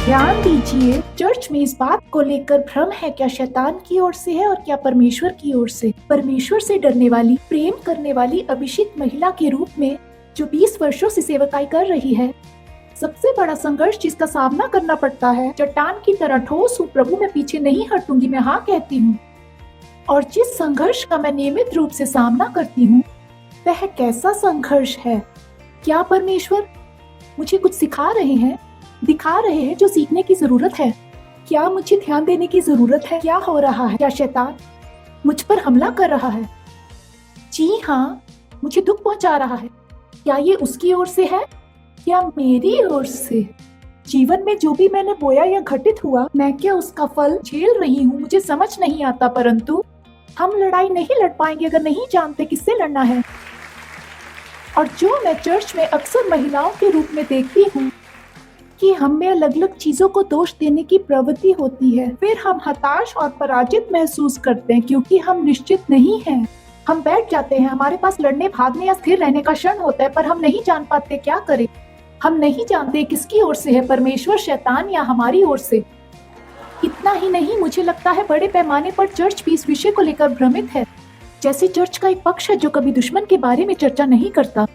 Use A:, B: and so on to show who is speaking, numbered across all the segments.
A: ध्यान दीजिए, चर्च में इस बात को लेकर भ्रम है, क्या शैतान की ओर से है और क्या परमेश्वर की ओर से। परमेश्वर से डरने वाली, प्रेम करने वाली अभिषिक्त महिला के रूप में जो 20 वर्षों से सेवकाई कर रही है, सबसे बड़ा संघर्ष जिसका सामना करना पड़ता है, चट्टान की तरह ठोस हूँ, प्रभु मैं पीछे नहीं हटूंगी, मैं हाँ कहती हूँ। और जिस संघर्ष का मैं नियमित रूप से सामना करती हूँ, वह कैसा संघर्ष है। क्या परमेश्वर मुझे कुछ सिखा रहे हैं, दिखा रहे हैं जो सीखने की जरूरत है? क्या मुझे ध्यान देने की जरूरत है? क्या हो रहा है? क्या शैतान मुझ पर हमला कर रहा है? जी हाँ, मुझे दुख पहुंचा रहा है। क्या ये उसकी ओर से है या मेरी ओर से? जीवन में जो भी मैंने बोया या घटित हुआ, मैं क्या उसका फल झेल रही हूँ? मुझे समझ नहीं आता, परंतु हम लड़ाई नहीं लड़ पाएंगे अगर नहीं जानते किससे लड़ना है। और जो मैं चर्च में अक्सर महिलाओं के रूप में देखती हूँ कि हम में अलग अलग चीजों को दोष देने की प्रवृत्ति होती है, फिर हम हताश और पराजित महसूस करते हैं क्योंकि हम निश्चित नहीं हैं। हम बैठ जाते हैं, हमारे पास लड़ने, भागने या स्थिर रहने का क्षण होता है, पर हम नहीं जान पाते क्या करें। हम नहीं जानते किसकी ओर से है, परमेश्वर, शैतान या हमारी ओर से। इतना ही नहीं, मुझे लगता है बड़े पैमाने पर चर्च भी इस विषय को लेकर भ्रमित है। जैसे चर्च का एक पक्ष है जो कभी दुश्मन के बारे में चर्चा नहीं करता।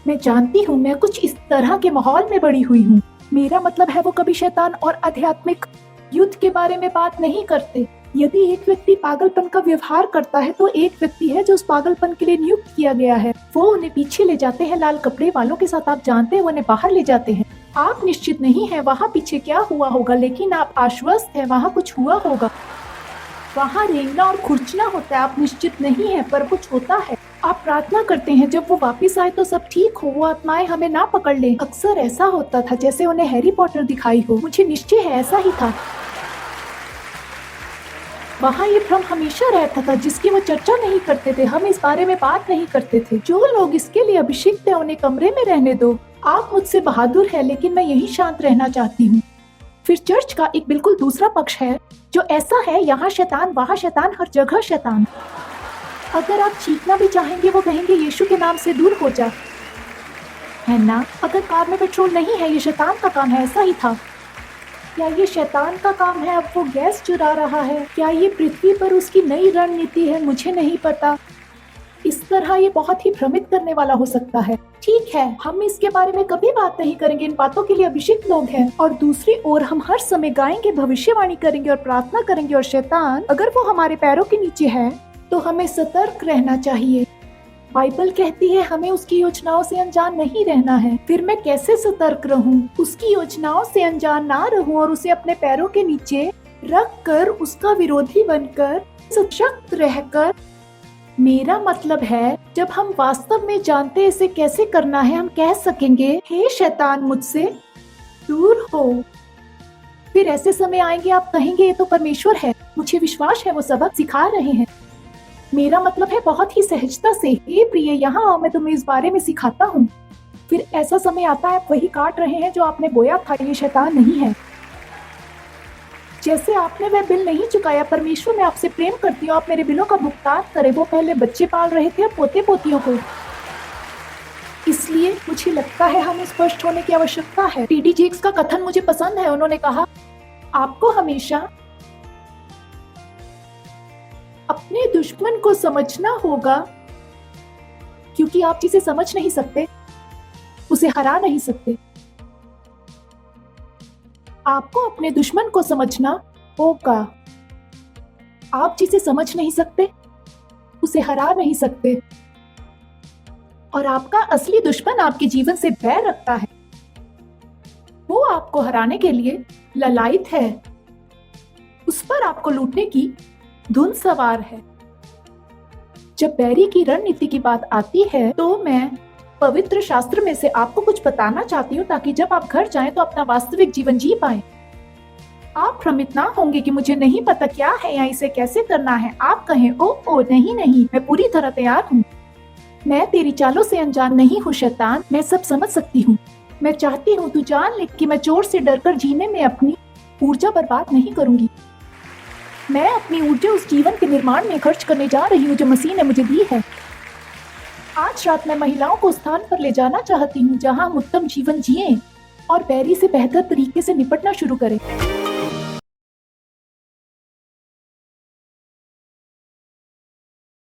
A: मैं जानती हूँ, मैं कुछ इस तरह के माहौल में बड़ी हुई हूँ। मेरा मतलब है वो कभी शैतान और आध्यात्मिक युद्ध के बारे में बात नहीं करते। यदि एक व्यक्ति पागलपन का व्यवहार करता है तो एक व्यक्ति है जो उस पागलपन के लिए नियुक्त किया गया है। वो उन्हें पीछे ले जाते हैं, लाल कपड़े वालों के साथ, आप जानते हैं, वो उन्हें बाहर ले जाते हैं। आप निश्चित नहीं है वहाँ पीछे क्या हुआ होगा, लेकिन आप आश्वस्त है वहाँ कुछ हुआ होगा। वहाँ रेंगना और खुरचना होता है, आप निश्चित नहीं है पर कुछ होता है। आप प्रार्थना करते हैं जब वो वापस आए तो सब ठीक हो, वो आत्माएं हमें ना पकड़ ले। अक्सर ऐसा होता था जैसे उन्हें हैरी पॉटर दिखाई हो। मुझे निश्चय है ऐसा ही था। वहाँ ये भ्रम हमेशा रहता था जिसकी वो चर्चा नहीं करते थे, हम इस बारे में बात नहीं करते थे। जो लोग इसके लिए अभिषिक्त है उन्हें कमरे में रहने दो। आप मुझसे बहादुर है लेकिन मैं यही शांत रहना चाहती हूँ। फिर चर्च का एक बिल्कुल दूसरा पक्ष है जो ऐसा है, यहाँ शैतान, वहाँ शैतान, हर जगह शैतान। अगर आप चीखना भी चाहेंगे वो कहेंगे यीशु के नाम से दूर हो जा, है ना? अगर कार में पेट्रोल नहीं है, ये शैतान का काम है, ऐसा ही था। क्या ये शैतान का काम है? अब वो गैस चुरा रहा है। क्या ये पृथ्वी पर उसकी नई रणनीति है? मुझे नहीं पता। इस तरह ये बहुत ही भ्रमित करने वाला हो सकता है। ठीक है, हम इसके बारे में कभी बात नहीं करेंगे, इन बातों के लिए अभिषिक्त लोग हैं। और दूसरी ओर हम हर समय गाएंगे, भविष्यवाणी करेंगे और प्रार्थना करेंगे। और शैतान अगर वो हमारे पैरों के नीचे है तो हमें सतर्क रहना चाहिए। बाइबल कहती है हमें उसकी योजनाओं से अनजान नहीं रहना है। फिर मैं कैसे सतर्क रहूं, उसकी योजनाओं से अनजान ना रहूं और उसे अपने पैरों के नीचे रख कर उसका विरोधी बनकर सशक्त रहकर। मेरा मतलब है जब हम वास्तव में जानते इसे कैसे करना है, हम कह सकेंगे हे शैतान मुझसे दूर हो। फिर ऐसे समय आएंगे आप कहेंगे ये तो परमेश्वर है। मुझे विश्वास है वो सबक सिखा रहे हैं। मेरा मतलब है बहुत ही सहजता से, हे प्रिय यहाँ आओ, मैं तुम्हें इस बारे में सिखाता हूँ। फिर ऐसा समय आता है आप वही काट रहे हैं जो आपने बोया था, ये शैतान नहीं है। जैसे आपने वह बिल नहीं चुकाया, परमेश्वर मैं आपसे प्रेम करती हूँ, आप मेरे बिलों का भुगतान करें। वो पहले बच्चे पाल रहे थे, अब पोते पोतियों को। इसलिए मुझे लगता है हमें स्पष्ट होने की आवश्यकता है। टीडी जेक्स का कथन मुझे पसंद है। उन्होंने कहा आपको हमेशा अपने दुश्मन को समझना होगा, क्योंकि आप जिसे समझ नहीं सकते उसे हरा नहीं सकते। आपको अपने दुश्मन को समझना होगा। आप जिसे समझ नहीं सकते उसे हरा नहीं सकते। और आपका असली दुश्मन आपके जीवन से बैर रखता है। वो आपको हराने के लिए ललायित है। उस पर आपको लूटने की धुन सवार है। जब बैरी की रणनीति की बात आती है तो मैं पवित्र शास्त्र में से आपको कुछ बताना चाहती हूँ ताकि जब आप घर जाएं तो अपना वास्तविक जीवन जी पाएं। आप भ्रमित ना होंगे कि मुझे नहीं पता क्या है या इसे कैसे करना है। आप कहें ओ नहीं नहीं, मैं पूरी तरह तैयार हूँ। मैं तेरी चालों से अनजान नहीं हूँ शैतान, मैं सब समझ सकती हूँ। मैं चाहती हूँ तू जान ले कि मैं चोर से डरकर जीने में अपनी ऊर्जा बर्बाद नहीं करूंगी। मैं अपनी ऊर्जा उस जीवन के निर्माण में खर्च करने जा रही हूँ जो मसीह ने मुझे दी है। आज रात मैं महिलाओं को स्थान पर ले जाना चाहती हूँ जहाँ हम उत्तम जीवन जिए। और बैरी से बेहतर तरीके से निपटना शुरू करें।